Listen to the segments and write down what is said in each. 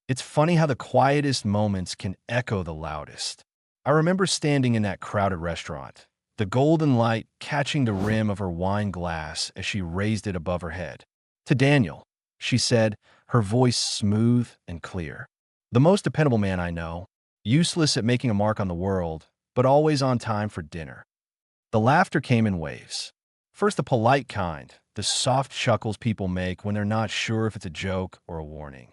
It's funny how the quietest moments can echo the loudest. I remember standing in that crowded restaurant, the golden light catching the rim of her wine glass as she raised it above her head. To Daniel, she said, her voice smooth and clear. The most dependable man I know, useless at making a mark on the world, but always on time for dinner. The laughter came in waves. First, the polite kind, the soft chuckles people make when they're not sure if it's a joke or a warning.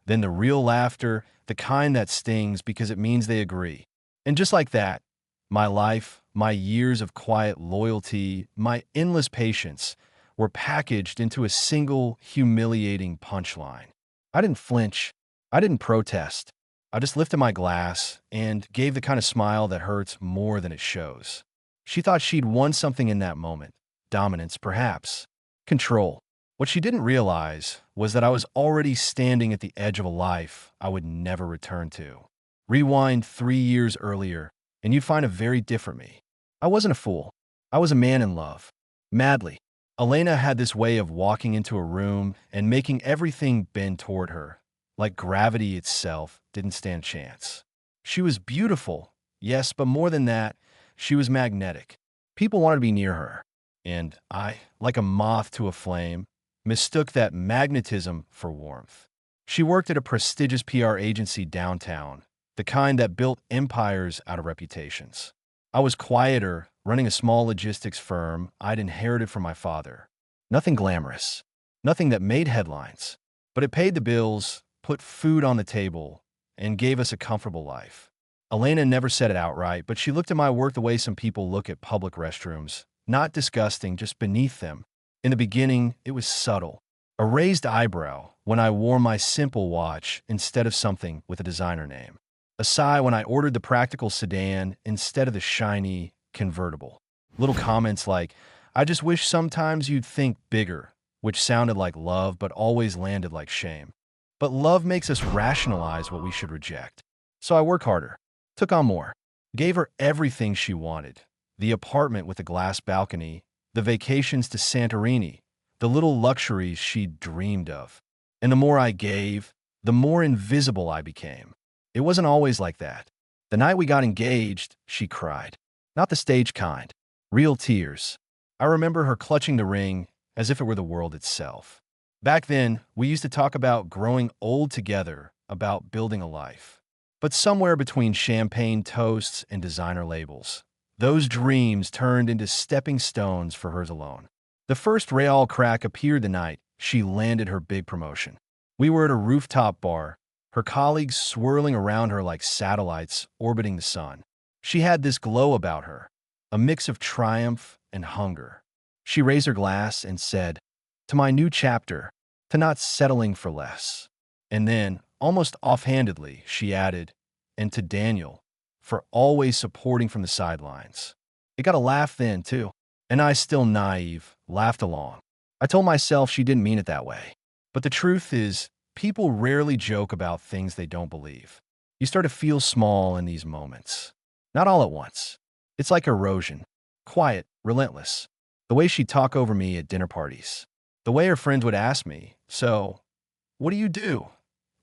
Then the real laughter, the kind that stings because it means they agree. And just like that, my life, my years of quiet loyalty, my endless patience were packaged into a single humiliating punchline. I didn't flinch. I didn't protest. I just lifted my glass and gave the kind of smile that hurts more than it shows. She thought she'd won something in that moment. Dominance, perhaps. Control. What she didn't realize was that I was already standing at the edge of a life I would never return to. Rewind 3 years earlier, and you'd find a very different me. I wasn't a fool. I was a man in love. Madly. Elena had this way of walking into a room and making everything bend toward her, like gravity itself didn't stand a chance. She was beautiful, yes, but more than that, she was magnetic. People wanted to be near her, and I, like a moth to a flame, mistook that magnetism for warmth. She worked at a prestigious PR agency downtown, the kind that built empires out of reputations. I was quieter, running a small logistics firm I'd inherited from my father. Nothing glamorous, nothing that made headlines, but it paid the bills, put food on the table, and gave us a comfortable life. Elena never said it outright, but she looked at my work the way some people look at public restrooms, not disgusting, just beneath them. In the beginning, it was subtle. A raised eyebrow when I wore my simple watch instead of something with a designer name. A sigh when I ordered the practical sedan instead of the shiny convertible. Little comments like, "I just wish sometimes you'd think bigger," which sounded like love but always landed like shame. But love makes us rationalize what we should reject. So I worked harder, took on more, gave her everything she wanted. The apartment with the glass balcony, the vacations to Santorini, the little luxuries she'd dreamed of. And the more I gave, the more invisible I became. It wasn't always like that. The night we got engaged, she cried. Not the stage kind. Real tears. I remember her clutching the ring as if it were the world itself. Back then, we used to talk about growing old together, about building a life. But somewhere between champagne toasts and designer labels, those dreams turned into stepping stones for hers alone. The first Real crack appeared the night she landed her big promotion. We were at a rooftop bar, her colleagues swirling around her like satellites orbiting the sun. She had this glow about her, a mix of triumph and hunger. She raised her glass and said, "To my new chapter, to not settling for less." And then, almost offhandedly, she added, "And to Daniel, for always supporting from the sidelines." It got a laugh then, too, and I, still naive, laughed along. I told myself she didn't mean it that way. But the truth is, people rarely joke about things they don't believe. You start to feel small in these moments. Not all at once. It's like erosion. Quiet, relentless. The way she'd talk over me at dinner parties. The way her friends would ask me, "So, what do you do?"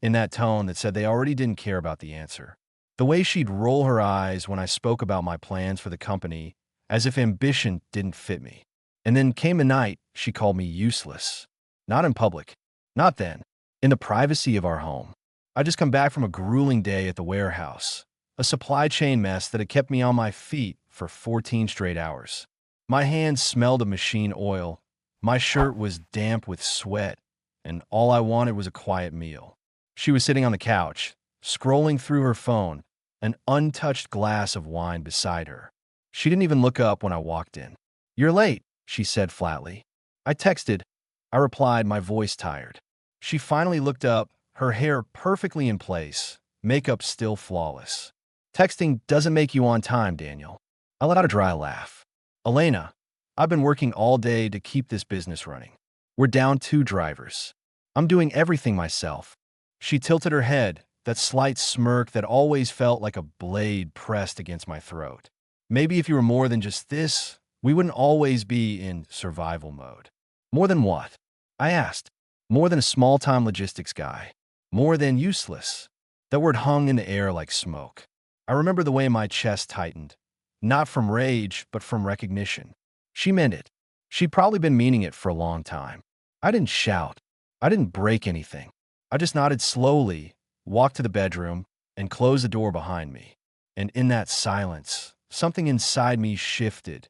in that tone that said they already didn't care about the answer. The way she'd roll her eyes when I spoke about my plans for the company, as if ambition didn't fit me. And then came a night she called me useless. Not in public. Not then. In the privacy of our home. I'd just come back from a grueling day at the warehouse. A supply chain mess that had kept me on my feet for 14 straight hours. My hands smelled of machine oil. My shirt was damp with sweat. And all I wanted was a quiet meal. She was sitting on the couch, scrolling through her phone, an untouched glass of wine beside her. She didn't even look up when I walked in. "You're late," she said flatly. "I texted." I replied, my voice tired. She finally looked up, her hair perfectly in place, makeup still flawless. "Texting doesn't make you on time, Daniel." I let out a dry laugh. "Elena, I've been working all day to keep this business running. We're down 2 drivers. I'm doing everything myself." She tilted her head, that slight smirk that always felt like a blade pressed against my throat. "Maybe if you were more than just this, we wouldn't always be in survival mode." "More than what?" I asked. "More than a small-time logistics guy. More than useless. That word hung in the air like smoke. I remember the way my chest tightened, not from rage, but from recognition. She meant it. She'd probably been meaning it for a long time. I didn't shout. I didn't break anything. I just nodded slowly, walked to the bedroom, and closed the door behind me. And in that silence, something inside me shifted.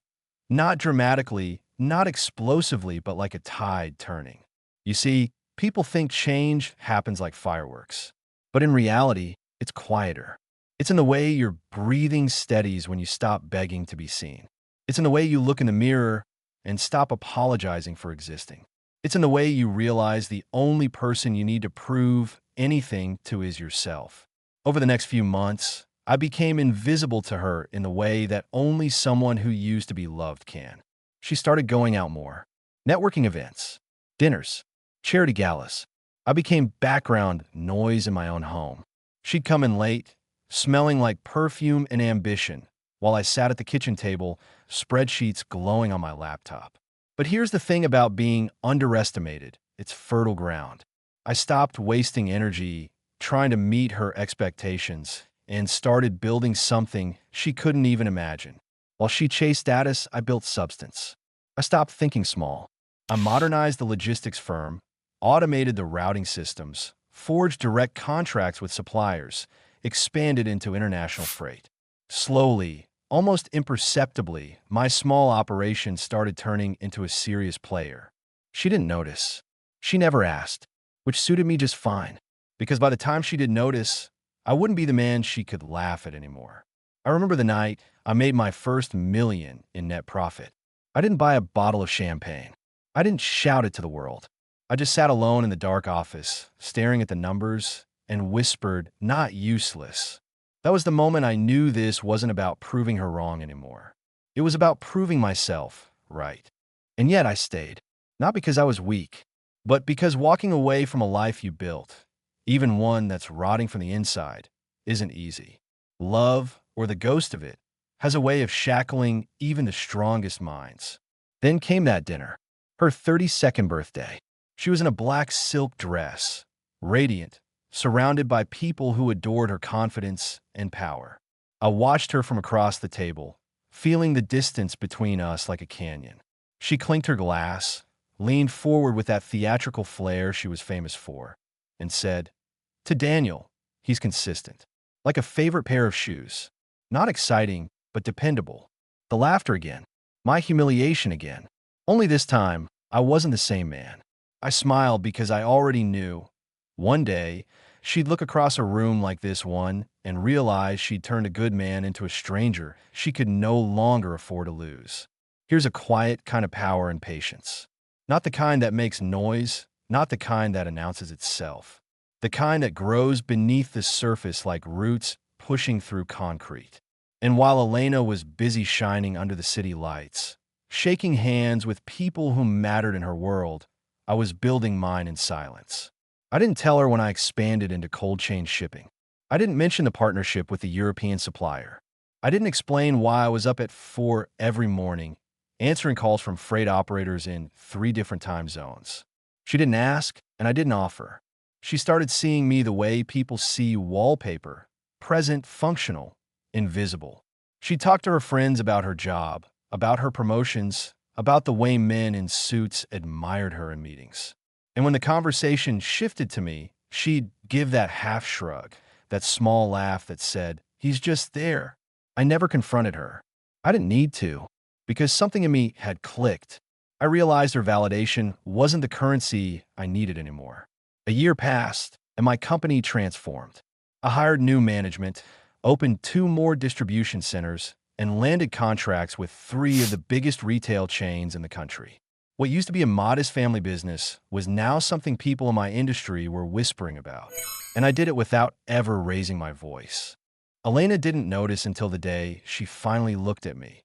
Not dramatically, not explosively, but like a tide turning. You see, people think change happens like fireworks. But in reality, it's quieter. It's in the way your breathing steadies when you stop begging to be seen. It's in the way you look in the mirror and stop apologizing for existing. It's in the way you realize the only person you need to prove anything to is yourself. Over the next few months, I became invisible to her in the way that only someone who used to be loved can. She started going out more. Networking events, dinners, charity galas. I became background noise in my own home. She'd come in late, smelling like perfume and ambition, while I sat at the kitchen table, spreadsheets glowing on my laptop. But here's the thing about being underestimated. It's fertile ground. I stopped wasting energy trying to meet her expectations and started building something she couldn't even imagine. While she chased status, I built substance. I stopped thinking small. I modernized the logistics firm, automated the routing systems, forged direct contracts with suppliers, expanded into international freight. Slowly, almost imperceptibly, my small operation started turning into a serious player. She didn't notice. She never asked, which suited me just fine, because by the time she did notice, I wouldn't be the man she could laugh at anymore. I remember the night I made my first million in net profit. I didn't buy a bottle of champagne. I didn't shout it to the world. I just sat alone in the dark office, staring at the numbers, and whispered, "Not useless." That was the moment I knew this wasn't about proving her wrong anymore. It was about proving myself right. And yet I stayed. Not because I was weak, but because walking away from a life you built, even one that's rotting from the inside, isn't easy. Love, or the ghost of it, has a way of shackling even the strongest minds. Then came that dinner, her 32nd birthday. She was in a black silk dress, radiant, surrounded by people who adored her confidence and power. I watched her from across the table, feeling the distance between us like a canyon. She clinked her glass, leaned forward with that theatrical flair she was famous for, and said, "To Daniel, he's consistent. Like a favorite pair of shoes. Not exciting, but dependable." The laughter again. My humiliation again. Only this time, I wasn't the same man. I smiled because I already knew. One day, she'd look across a room like this one and realize she'd turned a good man into a stranger she could no longer afford to lose. Here's a quiet kind of power and patience. Not the kind that makes noise, not the kind that announces itself. The kind that grows beneath the surface like roots pushing through concrete. And while Elena was busy shining under the city lights, shaking hands with people who mattered in her world, I was building mine in silence. I didn't tell her when I expanded into cold chain shipping. I didn't mention the partnership with the European supplier. I didn't explain why I was up at 4 every morning, answering calls from freight operators in 3 different time zones. She didn't ask, and I didn't offer. She started seeing me the way people see wallpaper, present, functional, invisible. She talked to her friends about her job, about her promotions, about the way men in suits admired her in meetings. And when the conversation shifted to me, she'd give that half shrug, that small laugh that said, "He's just there." I never confronted her. I didn't need to, because something in me had clicked. I realized her validation wasn't the currency I needed anymore. A year passed, and my company transformed. I hired new management, opened 2 more distribution centers, and landed contracts with 3 of the biggest retail chains in the country. What used to be a modest family business was now something people in my industry were whispering about, and I did it without ever raising my voice. Elena didn't notice until the day she finally looked at me,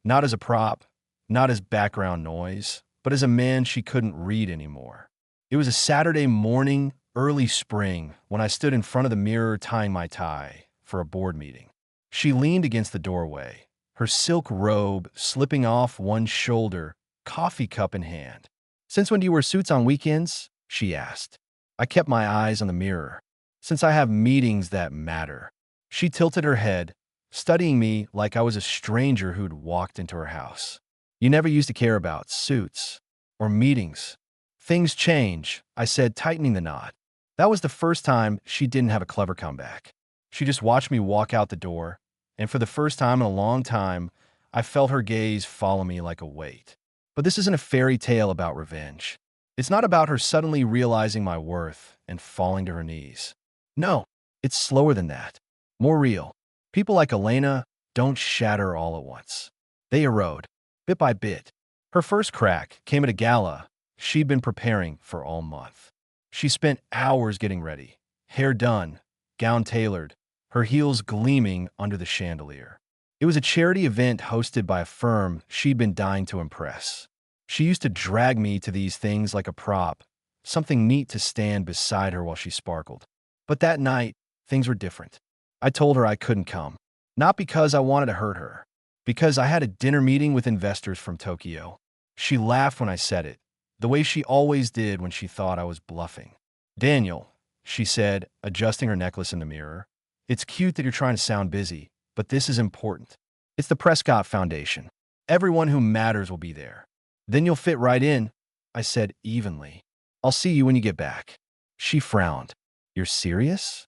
not as a prop, not as background noise, but as a man she couldn't read anymore. It was a Saturday morning, early spring, when I stood in front of the mirror tying my tie for a board meeting. She leaned against the doorway, her silk robe slipping off one shoulder, coffee cup in hand. "Since when do you wear suits on weekends?" she asked. I kept my eyes on the mirror. Since I have meetings that matter. She tilted her head, studying me like I was a stranger who'd walked into her house. You never used to care about suits or meetings. Things change, I said, tightening the knot. That was the first time she didn't have a clever comeback. She just watched me walk out the door, and for the first time in a long time, I felt her gaze follow me like a weight. But this isn't a fairy tale about revenge. It's not about her suddenly realizing my worth and falling to her knees. No, it's slower than that. More real. People like Elena don't shatter all at once. They erode, bit by bit. Her first crack came at a gala she'd been preparing for all month. She spent hours getting ready, hair done, gown tailored, her heels gleaming under the chandelier. It was a charity event hosted by a firm she'd been dying to impress. She used to drag me to these things like a prop, something neat to stand beside her while she sparkled. But that night, things were different. I told her I couldn't come. Not because I wanted to hurt her, because I had a dinner meeting with investors from Tokyo. She laughed when I said it, the way she always did when she thought I was bluffing. Daniel, she said, adjusting her necklace in the mirror, it's cute that you're trying to sound busy, but this is important. It's the Prescott Foundation. Everyone who matters will be there. Then you'll fit right in, I said evenly. I'll see you when you get back. She frowned. You're serious?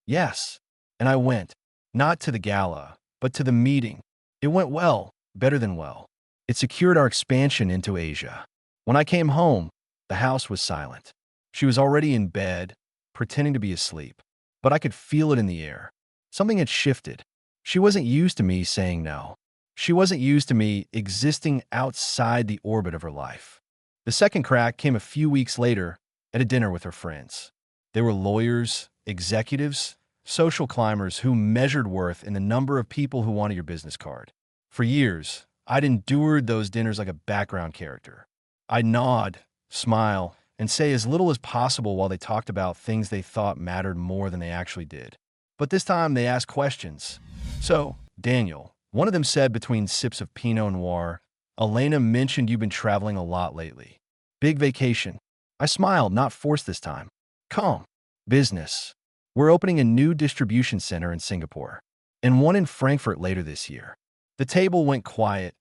Yes. And I went, not to the gala, but to the meeting. It went well, better than well. It secured our expansion into Asia. When I came home, the house was silent. She was already in bed, pretending to be asleep. But I could feel it in the air. Something had shifted. She wasn't used to me saying no. She wasn't used to me existing outside the orbit of her life. The second crack came a few weeks later at a dinner with her friends. They were lawyers, executives, social climbers who measured worth in the number of people who wanted your business card. For years, I'd endured those dinners like a background character. I'd nod, smile, and say as little as possible while they talked about things they thought mattered more than they actually did. But this time they asked questions. So, Daniel, one of them said between sips of Pinot Noir, Elena mentioned you've been traveling a lot lately. Big vacation. I smiled, not forced this time. Calm. Business. We're opening a new distribution center in Singapore, and one in Frankfurt later this year. The table went quiet,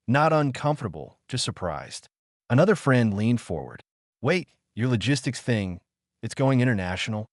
not uncomfortable, just surprised. Another friend leaned forward. Wait, your logistics thing, it's going international?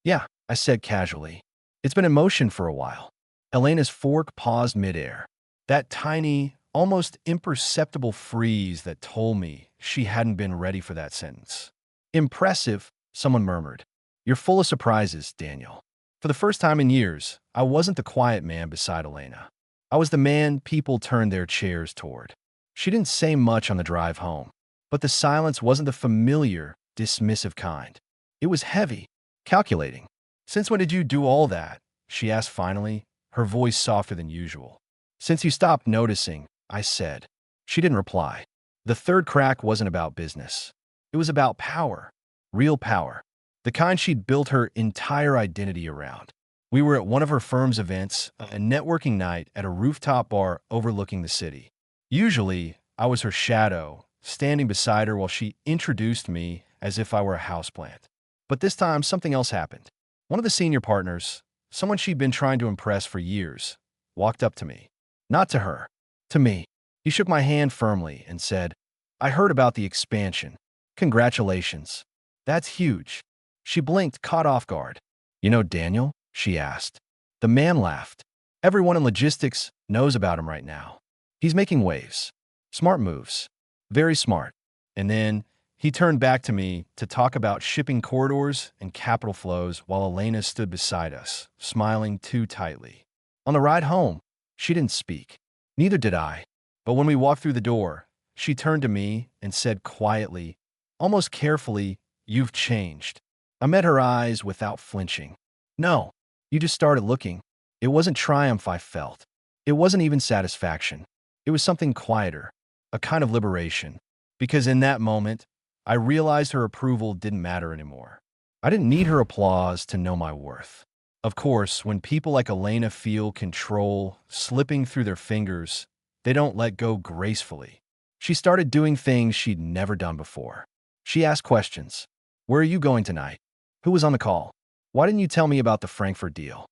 Yeah, I said casually. It's been in motion for a while. Elena's fork paused midair. That tiny, almost imperceptible freeze that told me she hadn't been ready for that sentence. Impressive, someone murmured. You're full of surprises, Daniel. For the first time in years, I wasn't the quiet man beside Elena. I was the man people turned their chairs toward. She didn't say much on the drive home, but the silence wasn't the familiar, dismissive kind. It was heavy, calculating. Since when did you do all that? She asked finally, her voice softer than usual. Since you stopped noticing, I said. She didn't reply. The third crack wasn't about business. It was about power, real power, the kind she'd built her entire identity around. We were at one of her firm's events, a networking night at a rooftop bar overlooking the city. Usually, I was her shadow, standing beside her while she introduced me as if I were a houseplant. But this time, something else happened. One of the senior partners, someone she'd been trying to impress for years, walked up to me. Not to her, to me. He shook my hand firmly and said, I heard about the expansion. Congratulations. That's huge. She blinked, caught off guard. You know Daniel? She asked. The man laughed. Everyone in logistics knows about him right now. He's making waves. Smart moves. Very smart. And then he turned back to me to talk about shipping corridors and capital flows while Elena stood beside us, smiling too tightly. On the ride home, she didn't speak. Neither did I. But when we walked through the door, she turned to me and said quietly, almost carefully, You've changed. I met her eyes without flinching. No, you just started looking. It wasn't triumph I felt. It wasn't even satisfaction. It was something quieter, a kind of liberation. Because in that moment, I realized her approval didn't matter anymore. I didn't need her applause to know my worth. Of course, when people like Elena feel control slipping through their fingers, they don't let go gracefully. She started doing things she'd never done before. She asked questions. Where are you going tonight? Who was on the call? Why didn't you tell me about the Frankfurt deal?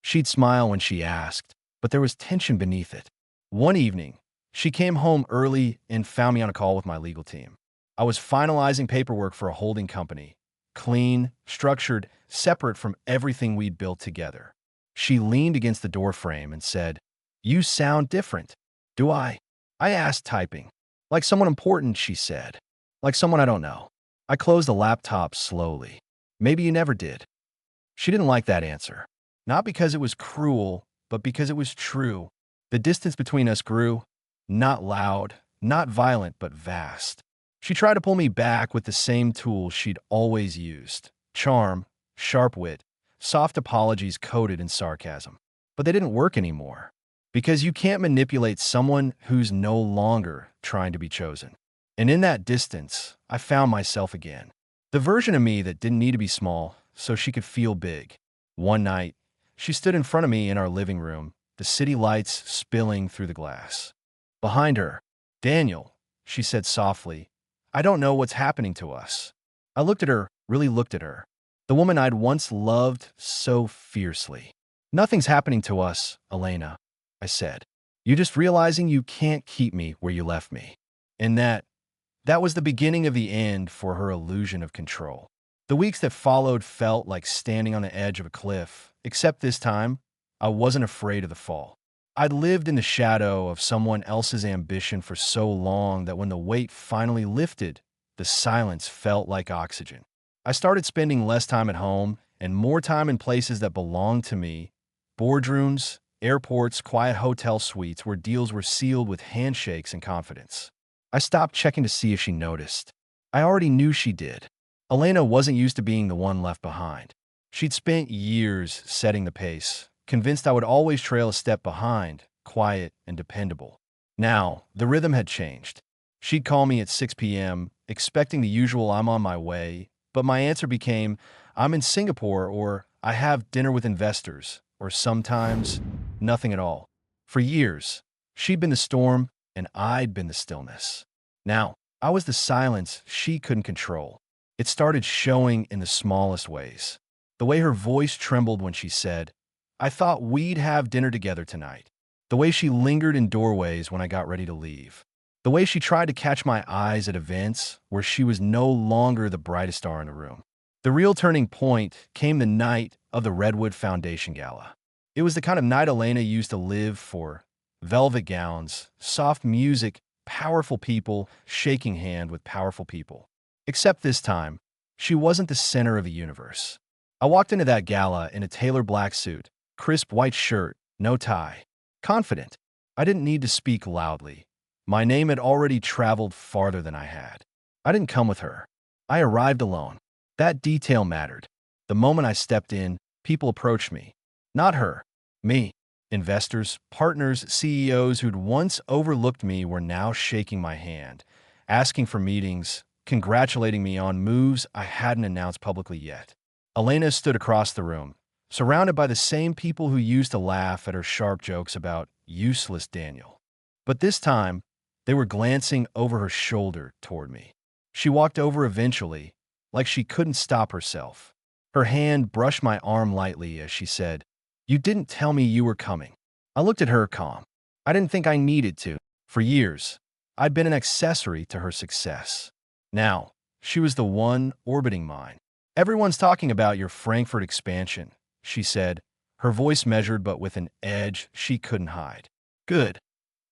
She'd smile when she asked, but there was tension beneath it. One evening, she came home early and found me on a call with my legal team. I was finalizing paperwork for a holding company, clean, structured, separate from everything we'd built together. She leaned against the doorframe and said, "You sound different." "Do I?" I asked, typing. "Like someone important," she said. "Like someone I don't know." I closed the laptop slowly. "Maybe you never did." She didn't like that answer. Not because it was cruel, but because it was true. The distance between us grew, not loud, not violent, but vast. She tried to pull me back with the same tools she'd always used: charm, sharp wit, soft apologies coated in sarcasm. But they didn't work anymore. Because you can't manipulate someone who's no longer trying to be chosen. And in that distance, I found myself again. The version of me that didn't need to be small so she could feel big. One night, she stood in front of me in our living room, the city lights spilling through the glass. Behind her, "Daniel," she said softly, "I don't know what's happening to us." I looked at her, really looked at her. The woman I'd once loved so fiercely. "Nothing's happening to us, Elena," I said. "You're just realizing you can't keep me where you left me." And that was the beginning of the end for her illusion of control. The weeks that followed felt like standing on the edge of a cliff, except this time, I wasn't afraid of the fall. I'd lived in the shadow of someone else's ambition for so long that when the weight finally lifted, the silence felt like oxygen. I started spending less time at home and more time in places that belonged to me: boardrooms, airports, quiet hotel suites where deals were sealed with handshakes and confidence. I stopped checking to see if she noticed. I already knew she did. Elena wasn't used to being the one left behind. She'd spent years setting the pace, convinced I would always trail a step behind, quiet and dependable. Now, the rhythm had changed. She'd call me at 6 p.m., expecting the usual "I'm on my way," but my answer became, "I'm in Singapore," or "I have dinner with investors," or sometimes nothing at all. For years, she'd been the storm and I'd been the stillness. Now, I was the silence she couldn't control. It started showing in the smallest ways. The way her voice trembled when she said, "I thought we'd have dinner together tonight." The way she lingered in doorways when I got ready to leave. The way she tried to catch my eyes at events where she was no longer the brightest star in the room. The real turning point came the night of the Redwood Foundation Gala. It was the kind of night Elena used to live for: velvet gowns, soft music, powerful people shaking hand with powerful people. Except this time, she wasn't the center of the universe. I walked into that gala in a tailored black suit, crisp white shirt, no tie. Confident. I didn't need to speak loudly. My name had already traveled farther than I had. I didn't come with her. I arrived alone. That detail mattered. The moment I stepped in, people approached me. Not her. Me. Investors, partners, CEOs who'd once overlooked me were now shaking my hand, asking for meetings, congratulating me on moves I hadn't announced publicly yet. Elena stood across the room, surrounded by the same people who used to laugh at her sharp jokes about useless Daniel. But this time, they were glancing over her shoulder toward me. She walked over eventually, like she couldn't stop herself. Her hand brushed my arm lightly as she said, "You didn't tell me you were coming." I looked at her, calm. I didn't think I needed to. For years, I'd been an accessory to her success. Now, she was the one orbiting mine. "Everyone's talking about your Frankfurt expansion," she said, her voice measured but with an edge she couldn't hide. "Good,"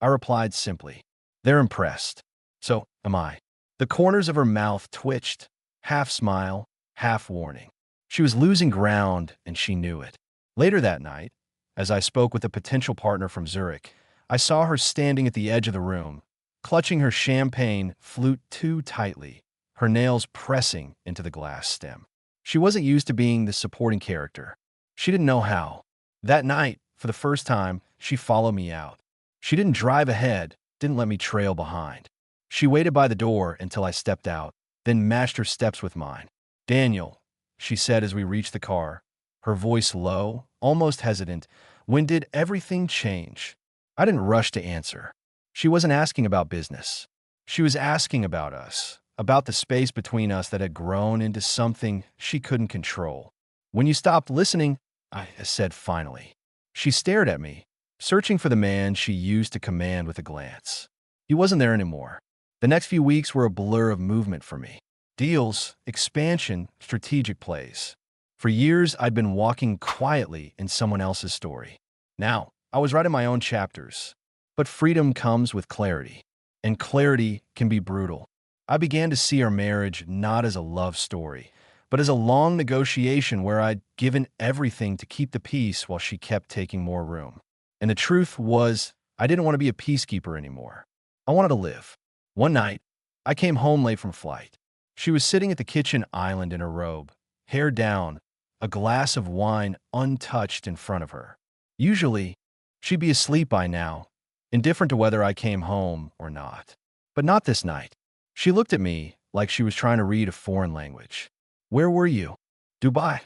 I replied simply. "They're impressed. So am I." The corners of her mouth twitched, half smile, half warning. She was losing ground, and she knew it. Later that night, as I spoke with a potential partner from Zurich, I saw her standing at the edge of the room, clutching her champagne flute too tightly, her nails pressing into the glass stem. She wasn't used to being the supporting character. She didn't know how. That night, for the first time, she followed me out. She didn't drive ahead, didn't let me trail behind. She waited by the door until I stepped out, then matched her steps with mine. "Daniel," she said as we reached the car, her voice low, almost hesitant, "when did everything change?" I didn't rush to answer. She wasn't asking about business. She was asking about us, about the space between us that had grown into something she couldn't control. When you stopped listening, I said finally. She stared at me, searching for the man she used to command with a glance. He wasn't there anymore. The next few weeks were a blur of movement for me. Deals, expansion, strategic plays. For years, I'd been walking quietly in someone else's story. Now, I was writing my own chapters. But freedom comes with clarity, and clarity can be brutal. I began to see our marriage not as a love story, but as a long negotiation where I'd given everything to keep the peace while she kept taking more room. And the truth was, I didn't want to be a peacekeeper anymore. I wanted to live. One night, I came home late from flight. She was sitting at the kitchen island in her robe, hair down, a glass of wine untouched in front of her. Usually, she'd be asleep by now, indifferent to whether I came home or not. But not this night. She looked at me like she was trying to read a foreign language. "Where were you?" "Dubai,"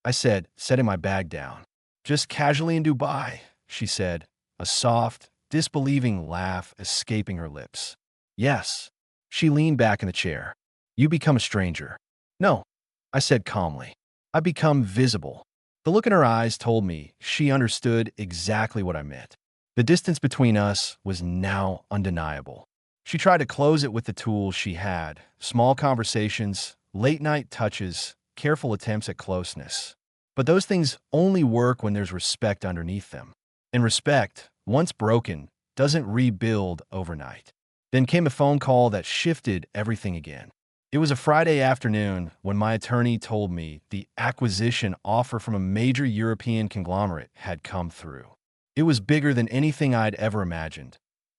I said, setting my bag down. "Just casually in Dubai," she said, a soft, disbelieving laugh escaping her lips. "Yes." She leaned back in the chair. "You become a stranger." "No," I said calmly. "I become visible." The look in her eyes told me she understood exactly what I meant. The distance between us was now undeniable. She tried to close it with the tools she had: small conversations, late-night touches, careful attempts at closeness. But those things only work when there's respect underneath them. And respect, once broken, doesn't rebuild overnight. Then came a phone call that shifted everything again. It was a Friday afternoon when my attorney told me the acquisition offer from a major European conglomerate had come through. It was bigger than anything I'd ever imagined.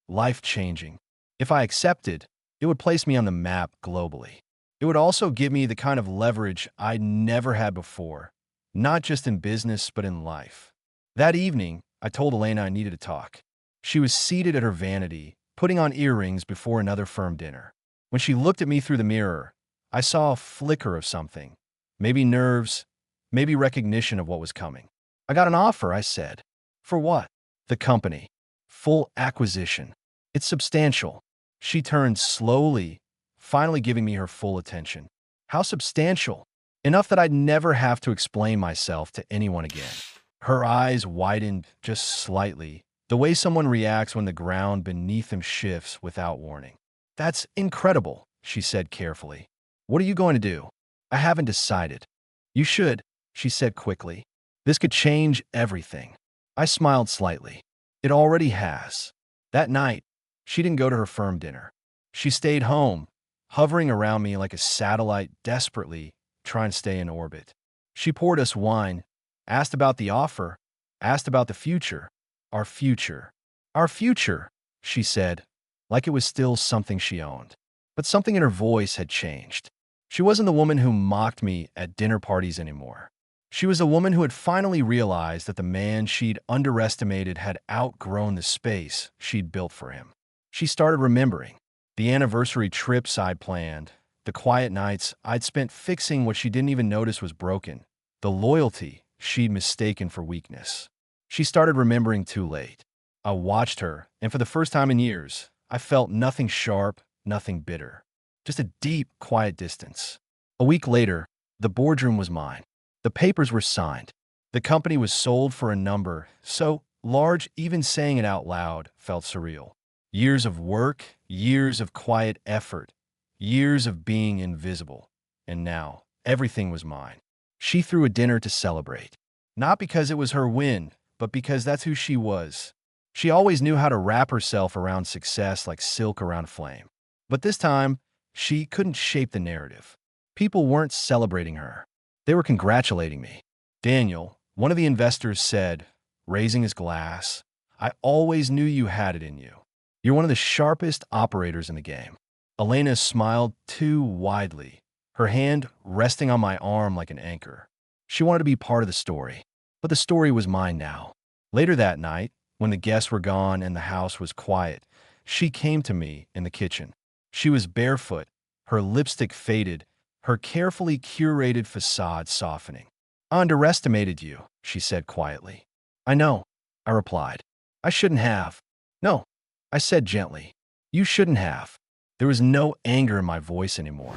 Life-changing. If I accepted, it would place me on the map globally. It would also give me the kind of leverage I'd never had before, not just in business, but in life. That evening, I told Elena I needed to talk. She was seated at her vanity, putting on earrings before another firm dinner. When she looked at me through the mirror, I saw a flicker of something. Maybe nerves, maybe recognition of what was coming. "I got an offer," I said. "For what?" "The company. Full acquisition. It's substantial." She turned slowly, finally giving me her full attention. "How substantial?" "Enough that I'd never have to explain myself to anyone again." Her eyes widened just slightly, the way someone reacts when the ground beneath them shifts without warning. "That's incredible," she said carefully. "What are you going to do?" "I haven't decided." "You should," she said quickly. "This could change everything." I smiled slightly. "It already has." That night, she didn't go to her firm dinner. She stayed home, hovering around me like a satellite desperately trying to stay in orbit. She poured us wine, asked about the offer, asked about the future. Our future. "Our future," she said, like it was still something she owned. But something in her voice had changed. She wasn't the woman who mocked me at dinner parties anymore. She was a woman who had finally realized that the man she'd underestimated had outgrown the space she'd built for him. She started remembering the anniversary trips I'd planned, the quiet nights I'd spent fixing what she didn't even notice was broken, the loyalty she'd mistaken for weakness. She started remembering too late. I watched her, and for the first time in years, I felt nothing sharp, nothing bitter. Just a deep, quiet distance. A week later, the boardroom was mine. The papers were signed. The company was sold for a number so large even saying it out loud felt surreal. Years of work, years of quiet effort, years of being invisible. And now, everything was mine. She threw a dinner to celebrate. Not because it was her win, but because that's who she was. She always knew how to wrap herself around success like silk around flame. But this time, she couldn't shape the narrative. People weren't celebrating her. They were congratulating me. "Daniel," one of the investors said, raising his glass, "I always knew you had it in you. You're one of the sharpest operators in the game." Elena smiled too widely, her hand resting on my arm like an anchor. She wanted to be part of the story, but the story was mine now. Later that night, when the guests were gone and the house was quiet, she came to me in the kitchen. She was barefoot, her lipstick faded, her carefully curated facade softening. "I underestimated you," she said quietly. "I know," I replied. "I shouldn't have." "No," I said gently. "You shouldn't have." There was no anger in my voice anymore.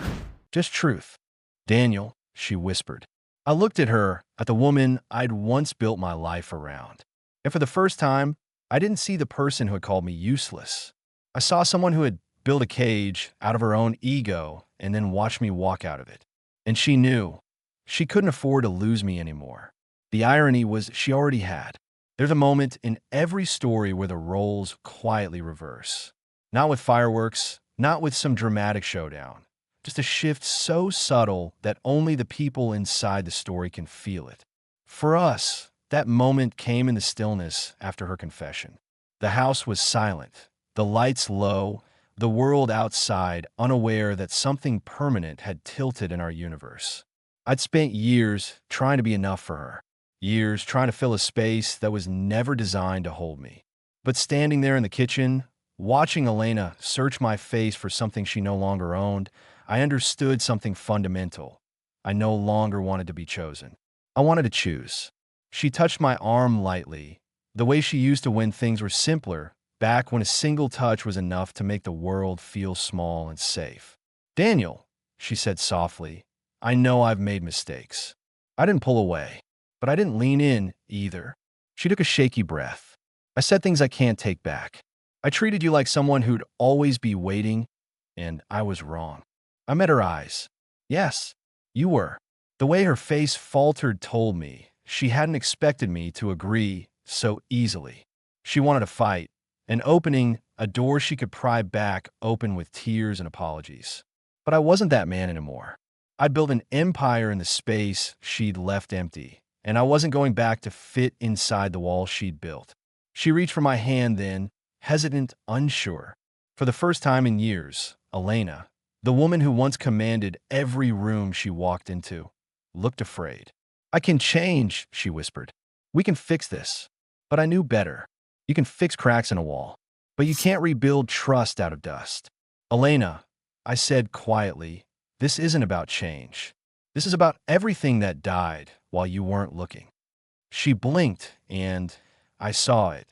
Just truth. Daniel, she whispered. I looked at her, at the woman I'd once built my life around. And for the first time, I didn't see the person who had called me useless. I saw someone who had built a cage out of her own ego and then watched me walk out of it. And she knew. She couldn't afford to lose me anymore. The irony was she already had. There's a moment in every story where the roles quietly reverse. Not with fireworks, not with some dramatic showdown. Just a shift so subtle that only the people inside the story can feel it. For us, that moment came in the stillness after her confession. The house was silent, the lights low, the world outside unaware that something permanent had tilted in our universe. I'd spent years trying to be enough for her, years trying to fill a space that was never designed to hold me. But standing there in the kitchen, watching Elena search my face for something she no longer owned, I understood something fundamental. I no longer wanted to be chosen. I wanted to choose. She touched my arm lightly, the way she used to when things were simpler, back when a single touch was enough to make the world feel small and safe. Daniel, she said softly, I know I've made mistakes. I didn't pull away, but I didn't lean in either. She took a shaky breath. I said things I can't take back. I treated you like someone who'd always be waiting, and I was wrong. I met her eyes. Yes, you were. The way her face faltered told me she hadn't expected me to agree so easily. She wanted to fight, an opening, a door she could pry back open with tears and apologies. But I wasn't that man anymore. I'd built an empire in the space she'd left empty, and I wasn't going back to fit inside the walls she'd built. She reached for my hand then, hesitant, unsure. For the first time in years, Elena, the woman who once commanded every room she walked into, looked afraid. I can change, she whispered. We can fix this. But I knew better. You can fix cracks in a wall, but you can't rebuild trust out of dust. Elena, I said quietly, this isn't about change. This is about everything that died while you weren't looking. She blinked, and I saw it.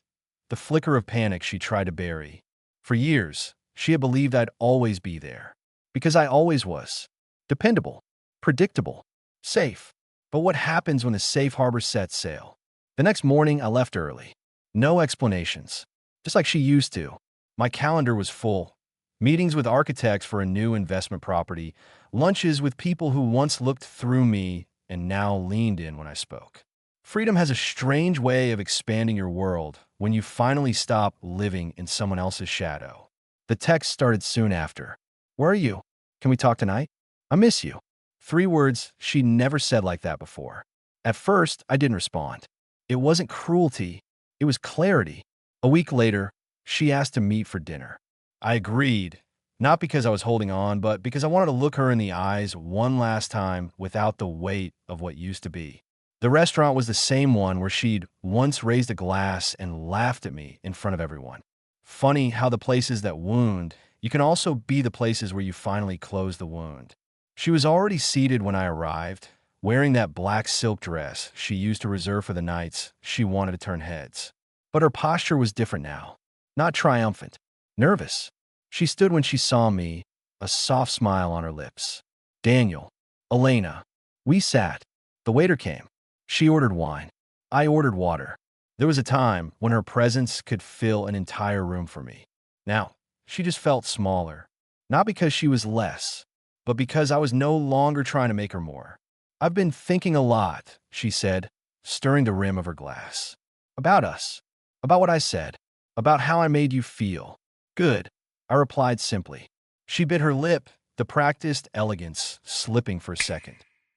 The flicker of panic she tried to bury. For years, she had believed I'd always be there. Because I always was. Dependable. Predictable. Safe. But what happens when the safe harbor sets sail? The next morning, I left early. No explanations. Just like she used to. My calendar was full. Meetings with architects for a new investment property. Lunches with people who once looked through me and now leaned in when I spoke. Freedom has a strange way of expanding your world when you finally stop living in someone else's shadow. The text started soon after. Where are you? Can we talk tonight? I miss you. 3 words she'd never said like that before. At first, I didn't respond. It wasn't cruelty. It was clarity. A week later, she asked to meet for dinner. I agreed, not because I was holding on, but because I wanted to look her in the eyes one last time without the weight of what used to be. The restaurant was the same one where she'd once raised a glass and laughed at me in front of everyone. Funny how the places that wound, you can also be the places where you finally close the wound. She was already seated when I arrived, wearing that black silk dress she used to reserve for the nights she wanted to turn heads. But her posture was different now. Not triumphant. Nervous. She stood when she saw me, a soft smile on her lips. Daniel. Elena. We sat. The waiter came. She ordered wine. I ordered water. There was a time when her presence could fill an entire room for me. Now, she just felt smaller. Not because she was less, but because I was no longer trying to make her more. I've been thinking a lot, she said, stirring the rim of her glass. About us. About what I said. About how I made you feel. Good, I replied simply. She bit her lip, the practiced elegance slipping for a second.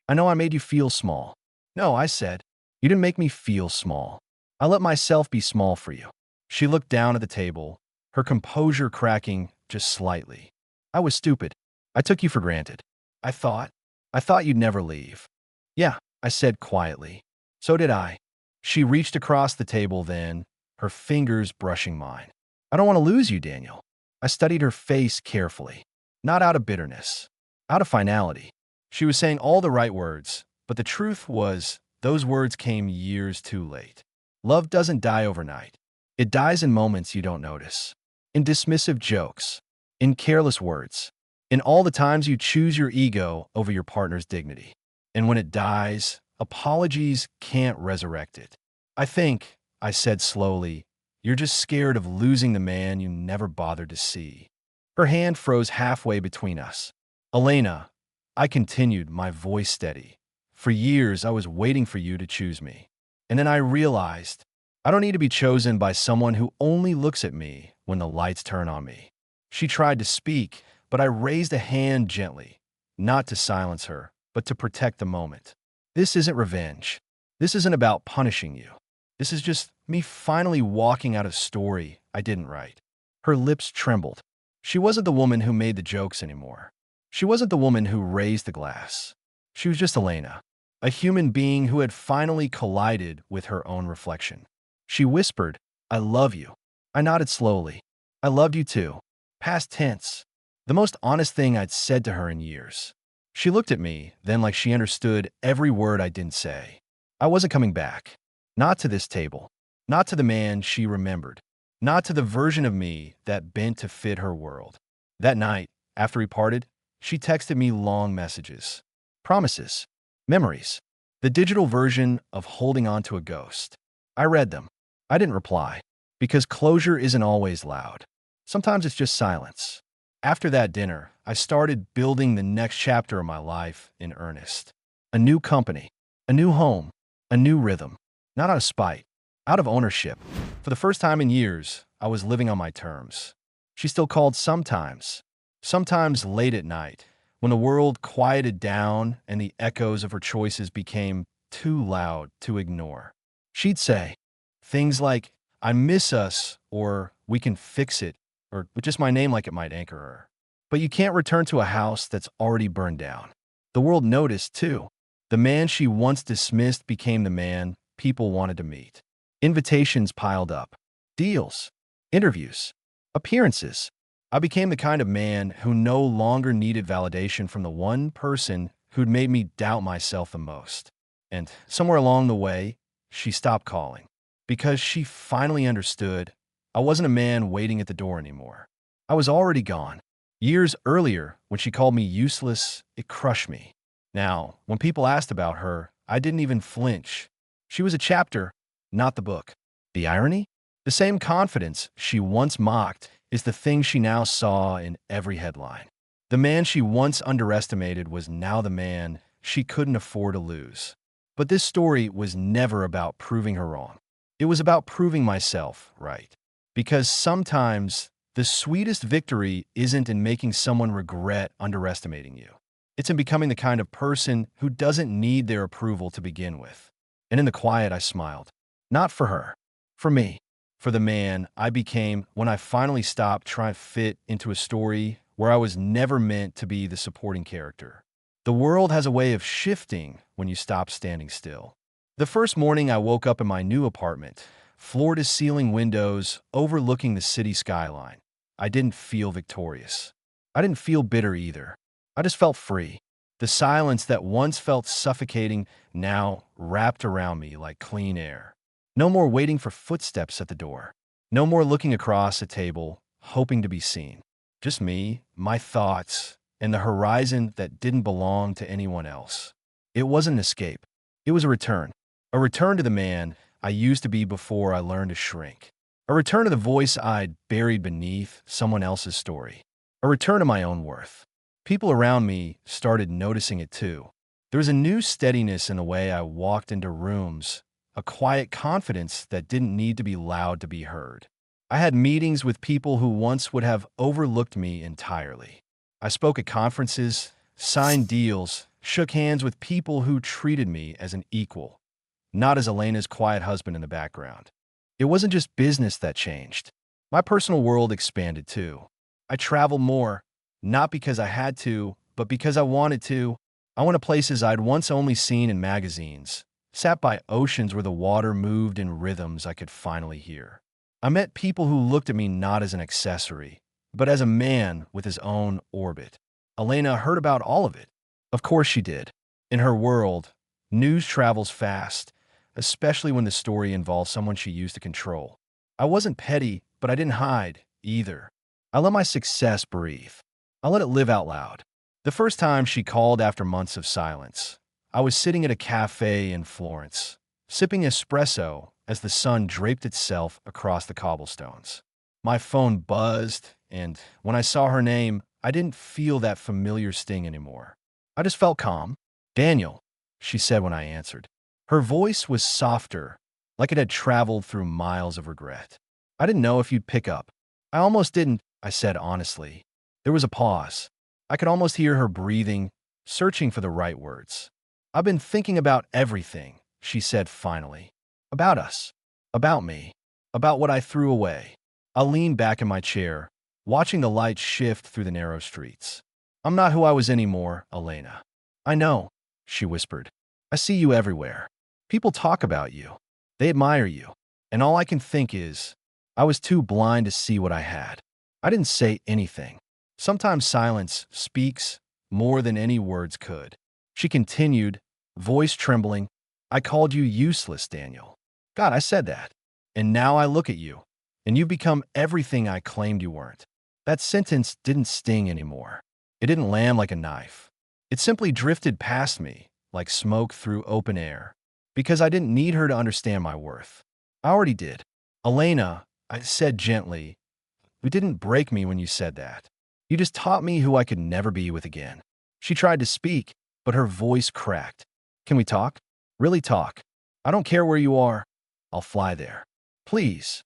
I know I made you feel small. No, I said. You didn't make me feel small. I let myself be small for you. She looked down at the table, her composure cracking just slightly. I was stupid. I took you for granted. I thought you'd never leave. Yeah, I said quietly. So did I. She reached across the table then, her fingers brushing mine. I don't want to lose you, Daniel. I studied her face carefully. Not out of bitterness. Out of finality. She was saying all the right words, but the truth was, those words came years too late. Love doesn't die overnight. It dies in moments you don't notice. In dismissive jokes. in careless words, in all the times you choose your ego over your partner's dignity. And when it dies, apologies can't resurrect it. I think, I said slowly, you're just scared of losing the man you never bothered to see. Her hand froze halfway between us. Elena, I continued, my voice steady. For years, I was waiting for you to choose me. And then I realized I don't need to be chosen by someone who only looks at me when the lights turn on me. She tried to speak, but I raised a hand gently, not to silence her, but to protect the moment. This isn't revenge. This isn't about punishing you. This is just me finally walking out a story I didn't write. Her lips trembled. She wasn't the woman who made the jokes anymore. She wasn't the woman who raised the glass. She was just Elena, a human being who had finally collided with her own reflection. She whispered, I love you. I nodded slowly. I loved you too. Past tense. The most honest thing I'd said to her in years. She looked at me, then like she understood every word I didn't say. I wasn't coming back. Not to this table. Not to the man she remembered. Not to the version of me that bent to fit her world. That night, after we parted, she texted me long messages. Promises. Memories. The digital version of holding on to a ghost. I read them. I didn't reply. Because closure isn't always loud. Sometimes it's just silence. After that dinner, I started building the next chapter of my life in earnest. A new company. A new home. A new rhythm. Not out of spite. Out of ownership. For the first time in years, I was living on my terms. She still called sometimes. Sometimes late at night, when the world quieted down and the echoes of her choices became too loud to ignore. She'd say things like, I miss us, or we can fix it, or with just my name like it might anchor her. But you can't return to a house that's already burned down. The world noticed, too. The man she once dismissed became the man people wanted to meet. Invitations piled up. Deals. Interviews. Appearances. I became the kind of man who no longer needed validation from the one person who'd made me doubt myself the most. And somewhere along the way, she stopped calling. Because she finally understood I wasn't a man waiting at the door anymore. I was already gone. Years earlier, when she called me useless, it crushed me. Now, when people asked about her, I didn't even flinch. She was a chapter, not the book. The irony? The same confidence she once mocked is the thing she now saw in every headline. The man she once underestimated was now the man she couldn't afford to lose. But this story was never about proving her wrong. It was about proving myself right. Because sometimes the sweetest victory isn't in making someone regret underestimating you. It's in becoming the kind of person who doesn't need their approval to begin with. And in the quiet, I smiled. Not for her. For me. For the man I became when I finally stopped trying to fit into a story where I was never meant to be the supporting character. The world has a way of shifting when you stop standing still. The first morning I woke up in my new apartment, floor-to-ceiling windows overlooking the city skyline. I didn't feel victorious. I didn't feel bitter either. I just felt free. The silence that once felt suffocating now wrapped around me like clean air. No more waiting for footsteps at the door. No more looking across a table, hoping to be seen. Just me, my thoughts, and the horizon that didn't belong to anyone else. It wasn't an escape. It was a return. A return to the man I used to be before I learned to shrink. A return to the voice I'd buried beneath someone else's story. A return to my own worth. People around me started noticing it too. There was a new steadiness in the way I walked into rooms, a quiet confidence that didn't need to be loud to be heard. I had meetings with people who once would have overlooked me entirely. I spoke at conferences, signed deals, shook hands with people who treated me as an equal, not as Elena's quiet husband in the background. It wasn't just business that changed. My personal world expanded too. I traveled more, not because I had to, but because I wanted to. I went to places I'd once only seen in magazines, sat by oceans where the water moved in rhythms I could finally hear. I met people who looked at me not as an accessory, but as a man with his own orbit. Elena heard about all of it. Of course she did. In her world, news travels fast, especially when the story involves someone she used to control. I wasn't petty, but I didn't hide, either. I let my success breathe. I let it live out loud. The first time she called after months of silence, I was sitting at a cafe in Florence, sipping espresso as the sun draped itself across the cobblestones. My phone buzzed, and when I saw her name, I didn't feel that familiar sting anymore. I just felt calm. Daniel, she said when I answered. Her voice was softer, like it had traveled through miles of regret. I didn't know if you'd pick up. I almost didn't, I said honestly. There was a pause. I could almost hear her breathing, searching for the right words. I've been thinking about everything, she said finally. About us. About me. About what I threw away. I leaned back in my chair, watching the light shift through the narrow streets. I'm not who I was anymore, Elena. I know, she whispered. I see you everywhere. People talk about you. They admire you. And all I can think is, I was too blind to see what I had. I didn't say anything. Sometimes silence speaks more than any words could. She continued, voice trembling. I called you useless, Daniel. God, I said that. And now I look at you, and you've become everything I claimed you weren't. That sentence didn't sting anymore. It didn't land like a knife. It simply drifted past me, like smoke through open air, because I didn't need her to understand my worth. I already did. Elena, I said gently, you didn't break me when you said that. You just taught me who I could never be with again. She tried to speak, but her voice cracked. Can we talk? Really talk. I don't care where you are. I'll fly there. Please.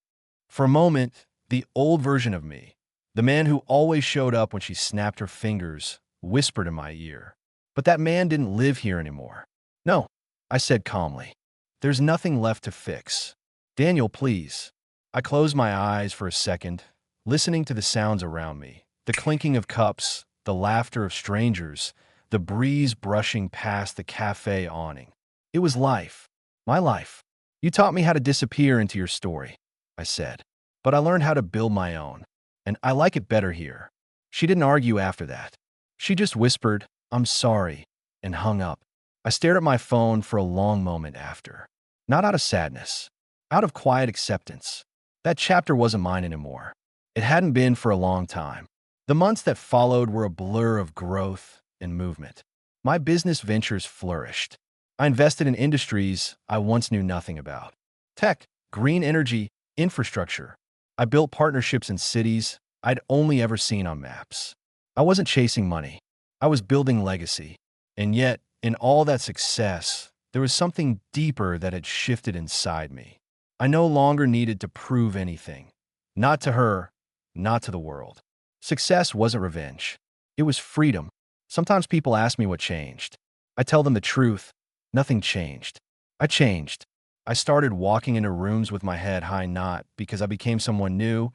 For a moment, the old version of me, the man who always showed up when she snapped her fingers, whispered in my ear. But that man didn't live here anymore. No, I said calmly. There's nothing left to fix. Daniel, please. I closed my eyes for a second, listening to the sounds around me, the clinking of cups, the laughter of strangers, the breeze brushing past the cafe awning. It was life. My life. You taught me how to disappear into your story, I said. But I learned how to build my own. And I like it better here. She didn't argue after that. She just whispered, I'm sorry, and hung up. I stared at my phone for a long moment after. Not out of sadness. Out of quiet acceptance. That chapter wasn't mine anymore. It hadn't been for a long time. The months that followed were a blur of growth and movement. My business ventures flourished. I invested in industries I once knew nothing about. Tech, green energy, infrastructure. I built partnerships in cities I'd only ever seen on maps. I wasn't chasing money. I was building legacy. And yet, in all that success, there was something deeper that had shifted inside me. I no longer needed to prove anything. Not to her, not to the world. Success wasn't revenge. It was freedom. Sometimes people ask me what changed. I tell them the truth. Nothing changed. I changed. I started walking into rooms with my head high not because I became someone new,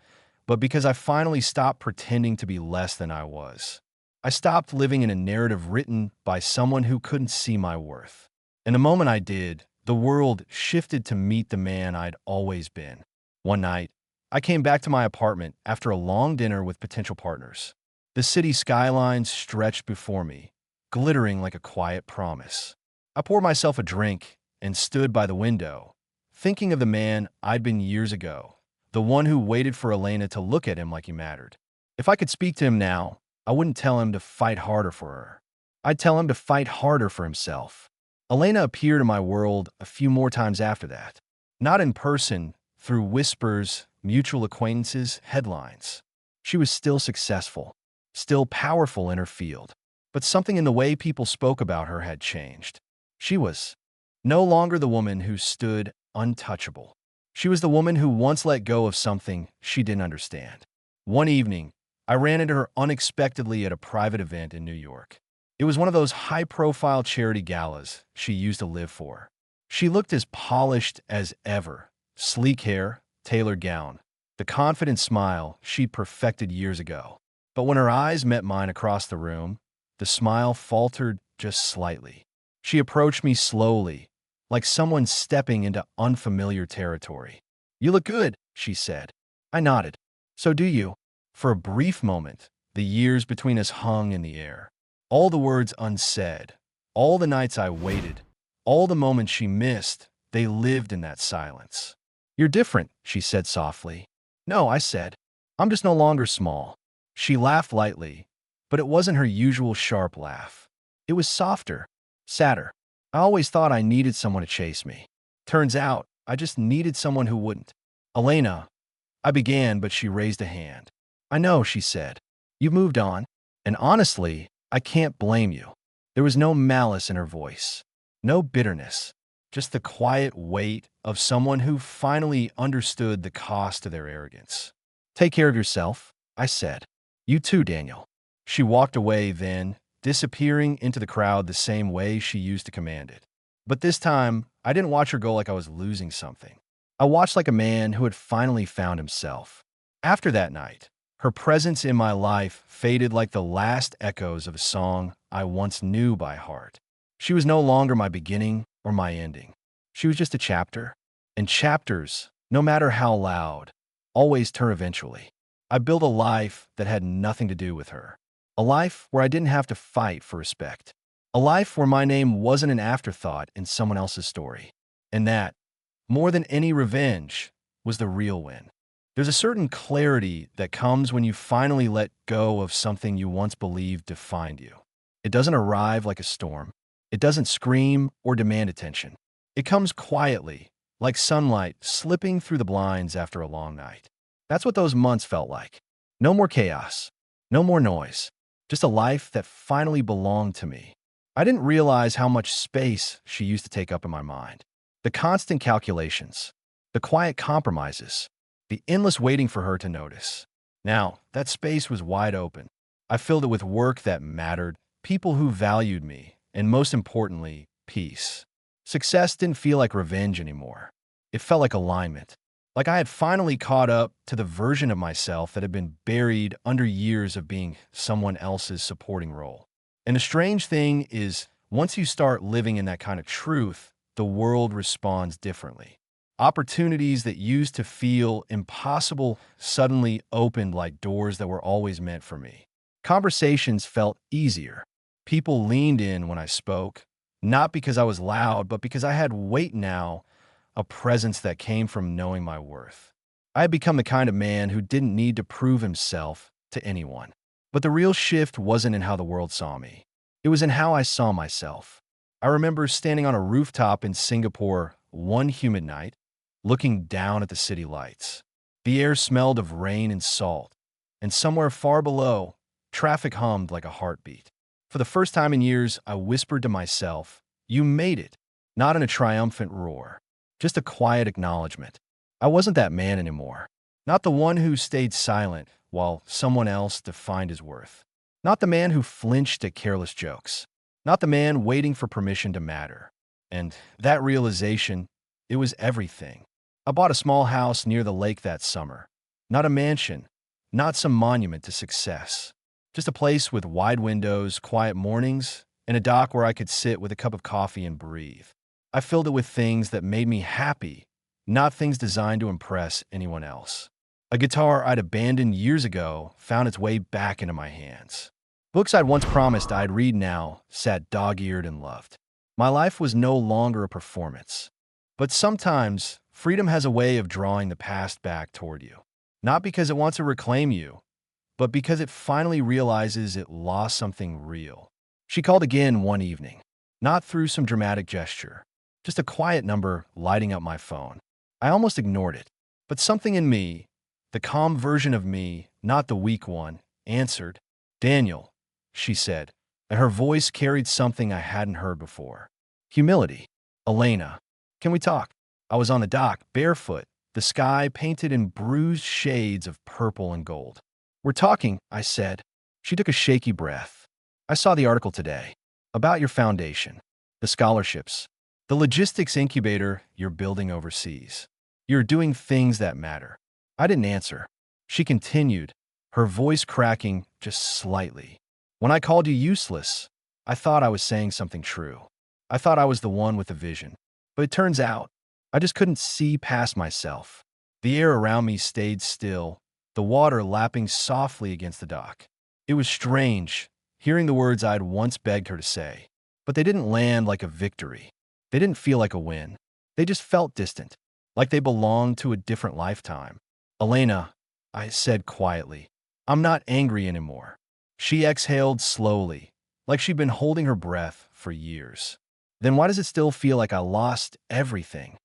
but because I finally stopped pretending to be less than I was. I stopped living in a narrative written by someone who couldn't see my worth. In the moment I did, the world shifted to meet the man I'd always been. One night, I came back to my apartment after a long dinner with potential partners. The city skyline stretched before me, glittering like a quiet promise. I poured myself a drink and stood by the window, thinking of the man I'd been years ago, the one who waited for Elena to look at him like he mattered. If I could speak to him now, I wouldn't tell him to fight harder for her. I'd tell him to fight harder for himself. Elena appeared in my world a few more times after that. Not in person, through whispers, mutual acquaintances, headlines. She was still successful, still powerful in her field. But something in the way people spoke about her had changed. She was no longer the woman who stood untouchable. She was the woman who once let go of something she didn't understand. One evening, I ran into her unexpectedly at a private event in New York. It was one of those high-profile charity galas she used to live for. She looked as polished as ever, sleek hair, tailored gown, the confident smile she'd perfected years ago. But when her eyes met mine across the room, the smile faltered just slightly. She approached me slowly, like someone stepping into unfamiliar territory. You look good, she said. I nodded. So do you. For a brief moment, the years between us hung in the air. All the words unsaid, all the nights I waited, all the moments she missed, they lived in that silence. You're different, she said softly. No, I said. I'm just no longer small. She laughed lightly, but it wasn't her usual sharp laugh. It was softer, sadder. I always thought I needed someone to chase me. Turns out, I just needed someone who wouldn't. Elena, I began, but she raised a hand. I know, she said. You've moved on. And honestly, I can't blame you. There was no malice in her voice, no bitterness, just the quiet weight of someone who finally understood the cost of their arrogance. Take care of yourself, I said. You too, Daniel. She walked away then, disappearing into the crowd the same way she used to command it. But this time, I didn't watch her go like I was losing something. I watched like a man who had finally found himself. After that night, her presence in my life faded like the last echoes of a song I once knew by heart. She was no longer my beginning or my ending. She was just a chapter. And chapters, no matter how loud, always turn eventually. I built a life that had nothing to do with her. A life where I didn't have to fight for respect. A life where my name wasn't an afterthought in someone else's story. And that, more than any revenge, was the real win. There's a certain clarity that comes when you finally let go of something you once believed defined you. It doesn't arrive like a storm. It doesn't scream or demand attention. It comes quietly, like sunlight slipping through the blinds after a long night. That's what those months felt like. No more chaos. No more noise. Just a life that finally belonged to me. I didn't realize how much space she used to take up in my mind. The constant calculations, the quiet compromises, the endless waiting for her to notice. Now, that space was wide open. I filled it with work that mattered, people who valued me, and most importantly, peace. Success didn't feel like revenge anymore. It felt like alignment. Like I had finally caught up to the version of myself that had been buried under years of being someone else's supporting role. And the strange thing is, once you start living in that kind of truth, the world responds differently. Opportunities that used to feel impossible suddenly opened like doors that were always meant for me. Conversations felt easier. People leaned in when I spoke, not because I was loud, but because I had weight now, a presence that came from knowing my worth. I had become the kind of man who didn't need to prove himself to anyone. But the real shift wasn't in how the world saw me. It was in how I saw myself. I remember standing on a rooftop in Singapore one humid night, looking down at the city lights. The air smelled of rain and salt, and somewhere far below, traffic hummed like a heartbeat. For the first time in years, I whispered to myself, "You made it," not in a triumphant roar, just a quiet acknowledgement. I wasn't that man anymore, not the one who stayed silent while someone else defined his worth, not the man who flinched at careless jokes, not the man waiting for permission to matter. And that realization, it was everything. I bought a small house near the lake that summer. Not a mansion, not some monument to success. Just a place with wide windows, quiet mornings, and a dock where I could sit with a cup of coffee and breathe. I filled it with things that made me happy, not things designed to impress anyone else. A guitar I'd abandoned years ago found its way back into my hands. Books I'd once promised I'd read now sat dog-eared and loved. My life was no longer a performance. But sometimes, freedom has a way of drawing the past back toward you. Not because it wants to reclaim you, but because it finally realizes it lost something real. She called again one evening, not through some dramatic gesture, just a quiet number lighting up my phone. I almost ignored it, but something in me, the calm version of me, not the weak one, answered. "Daniel," she said, and her voice carried something I hadn't heard before. Humility. "Elena, can we talk?" I was on the dock, barefoot, the sky painted in bruised shades of purple and gold. "We're talking," I said. She took a shaky breath. "I saw the article today about your foundation, the scholarships, the logistics incubator you're building overseas. You're doing things that matter." I didn't answer. She continued, her voice cracking just slightly. "When I called you useless, I thought I was saying something true. I thought I was the one with the vision. But it turns out, I just couldn't see past myself." The air around me stayed still, the water lapping softly against the dock. It was strange, hearing the words I'd once begged her to say. But they didn't land like a victory. They didn't feel like a win. They just felt distant, like they belonged to a different lifetime. "Elena," I said quietly. I'm not angry anymore. She exhaled slowly, like she'd been holding her breath for years. Then why does it still feel like I lost everything?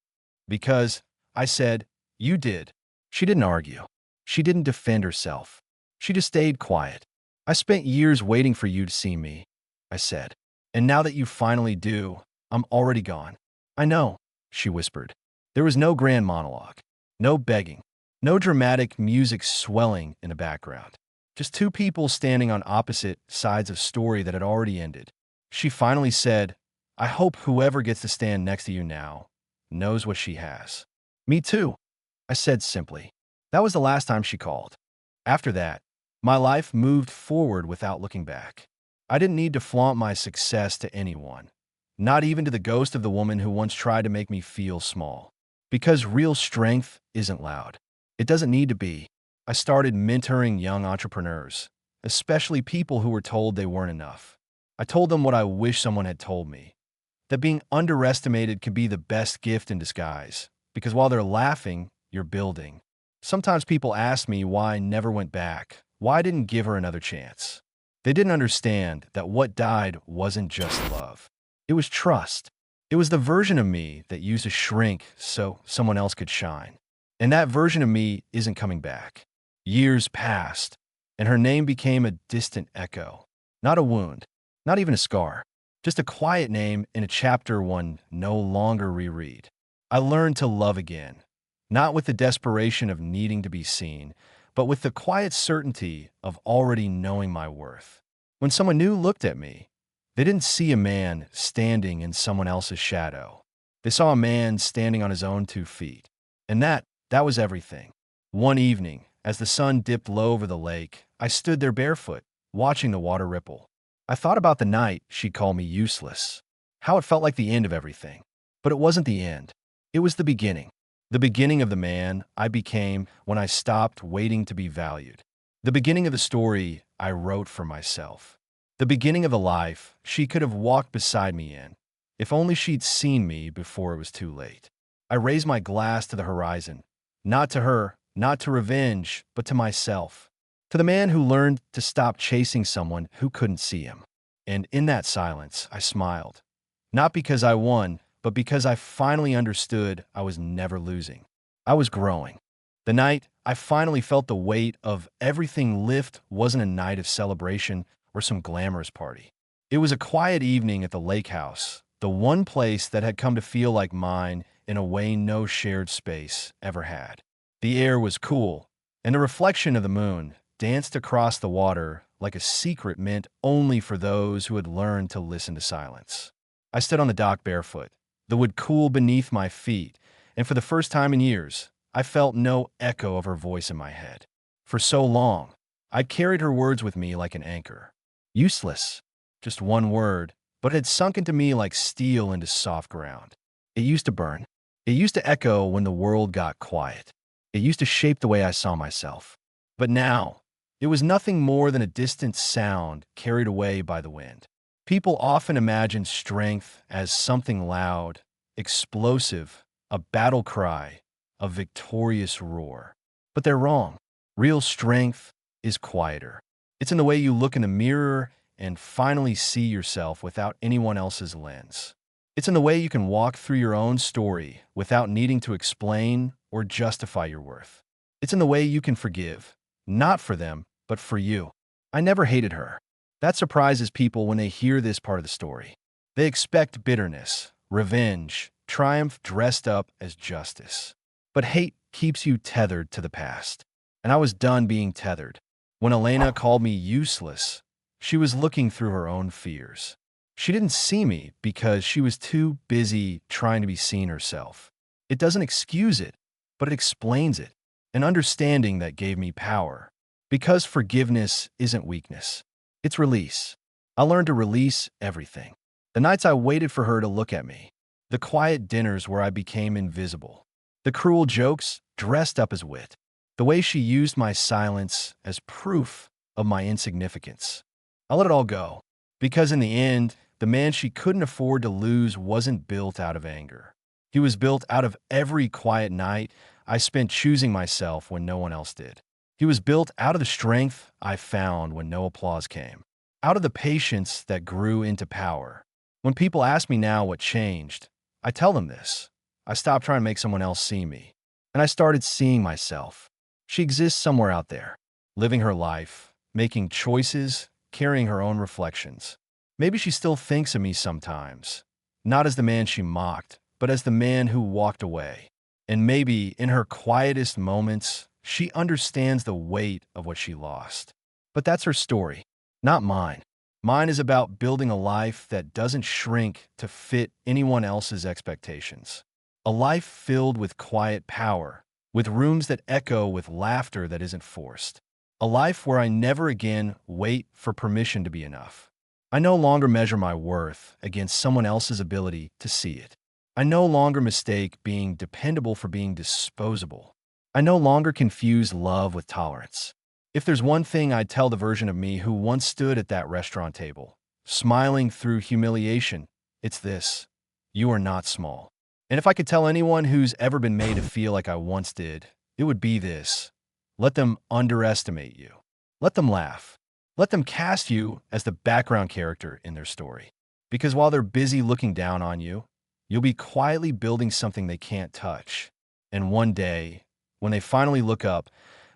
Because, I said, you did. She didn't argue. She didn't defend herself. She just stayed quiet. I spent years waiting for you to see me, I said. And now that you finally do, I'm already gone. I know, she whispered. There was no grand monologue, no begging, no dramatic music swelling in the background. Just two people standing on opposite sides of a story that had already ended. She finally said, I hope whoever gets to stand next to you now knows what she has. Me too, I said simply. That was the last time she called. After that, my life moved forward without looking back. I didn't need to flaunt my success to anyone, not even to the ghost of the woman who once tried to make me feel small. Because real strength isn't loud. It doesn't need to be. I started mentoring young entrepreneurs, especially people who were told they weren't enough. I told them what I wish someone had told me, that being underestimated can be the best gift in disguise, because while they're laughing, you're building. Sometimes people ask me why I never went back, why I didn't give her another chance. They didn't understand that what died wasn't just love. It was trust. It was the version of me that used to shrink so someone else could shine. And that version of me isn't coming back. Years passed, and her name became a distant echo. Not a wound, not even a scar. Just a quiet name in a chapter one no longer reread. I learned to love again, not with the desperation of needing to be seen, but with the quiet certainty of already knowing my worth. When someone new looked at me, they didn't see a man standing in someone else's shadow. They saw a man standing on his own 2 feet. And that was everything. One evening, as the sun dipped low over the lake, I stood there barefoot, watching the water ripple. I thought about the night she'd call me useless, how it felt like the end of everything. But it wasn't the end. It was the beginning of the man I became when I stopped waiting to be valued. The beginning of the story I wrote for myself. The beginning of the life she could have walked beside me in, if only she'd seen me before it was too late. I raised my glass to the horizon, not to her, not to revenge, but to myself. To the man who learned to stop chasing someone who couldn't see him. And in that silence, I smiled. Not because I won, but because I finally understood I was never losing. I was growing. The night I finally felt the weight of everything lift wasn't a night of celebration or some glamorous party. It was a quiet evening at the lake house, the one place that had come to feel like mine in a way no shared space ever had. The air was cool, and the reflection of the moon danced across the water like a secret meant only for those who had learned to listen to silence. I stood on the dock barefoot, the wood cool beneath my feet, and for the first time in years, I felt no echo of her voice in my head. For so long, I'd carried her words with me like an anchor. Useless. Just one word, but it had sunk into me like steel into soft ground. It used to burn. It used to echo when the world got quiet. It used to shape the way I saw myself. But now, it was nothing more than a distant sound carried away by the wind. People often imagine strength as something loud, explosive, a battle cry, a victorious roar. But they're wrong. Real strength is quieter. It's in the way you look in the mirror and finally see yourself without anyone else's lens. It's in the way you can walk through your own story without needing to explain or justify your worth. It's in the way you can forgive, not for them, but for you. I never hated her. That surprises people when they hear this part of the story. They expect bitterness, revenge, triumph dressed up as justice. But hate keeps you tethered to the past. And I was done being tethered. When Elena called me useless, she was looking through her own fears. She didn't see me because she was too busy trying to be seen herself. It doesn't excuse it, but it explains it. An understanding that gave me power. Because forgiveness isn't weakness. It's release. I learned to release everything. The nights I waited for her to look at me. The quiet dinners where I became invisible. The cruel jokes dressed up as wit. The way she used my silence as proof of my insignificance. I let it all go. Because in the end, the man she couldn't afford to lose wasn't built out of anger. He was built out of every quiet night I spent choosing myself when no one else did. He was built out of the strength I found when no applause came, out of the patience that grew into power. When people ask me now what changed, I tell them this. I stopped trying to make someone else see me, and I started seeing myself. She exists somewhere out there, living her life, making choices, carrying her own reflections. Maybe she still thinks of me sometimes, not as the man she mocked, but as the man who walked away. And maybe in her quietest moments, she understands the weight of what she lost. But that's her story, not mine. Mine is about building a life that doesn't shrink to fit anyone else's expectations. A life filled with quiet power, with rooms that echo with laughter that isn't forced. A life where I never again wait for permission to be enough. I no longer measure my worth against someone else's ability to see it. I no longer mistake being dependable for being disposable. I no longer confuse love with tolerance. If there's one thing I'd tell the version of me who once stood at that restaurant table, smiling through humiliation, it's this: you are not small. And if I could tell anyone who's ever been made to feel like I once did, it would be this: let them underestimate you. Let them laugh. Let them cast you as the background character in their story. Because while they're busy looking down on you, you'll be quietly building something they can't touch. And one day, when they finally look up,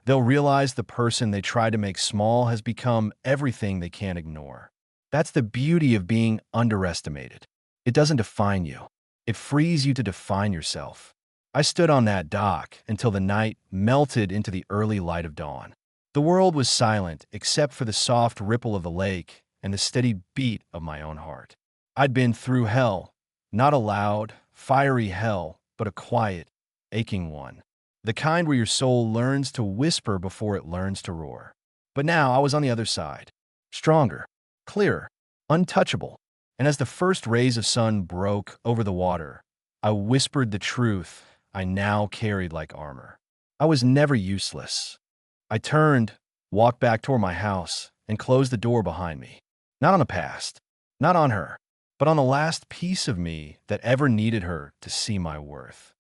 they'll realize the person they tried to make small has become everything they can't ignore. That's the beauty of being underestimated. It doesn't define you. It frees you to define yourself. I stood on that dock until the night melted into the early light of dawn. The world was silent except for the soft ripple of the lake and the steady beat of my own heart. I'd been through hell, not a loud, fiery hell, but a quiet, aching one. The kind where your soul learns to whisper before it learns to roar. But now I was on the other side, stronger, clearer, untouchable. And as the first rays of sun broke over the water, I whispered the truth I now carried like armor. I was never useless. I turned, walked back toward my house, and closed the door behind me. Not on the past, not on her, but on the last piece of me that ever needed her to see my worth.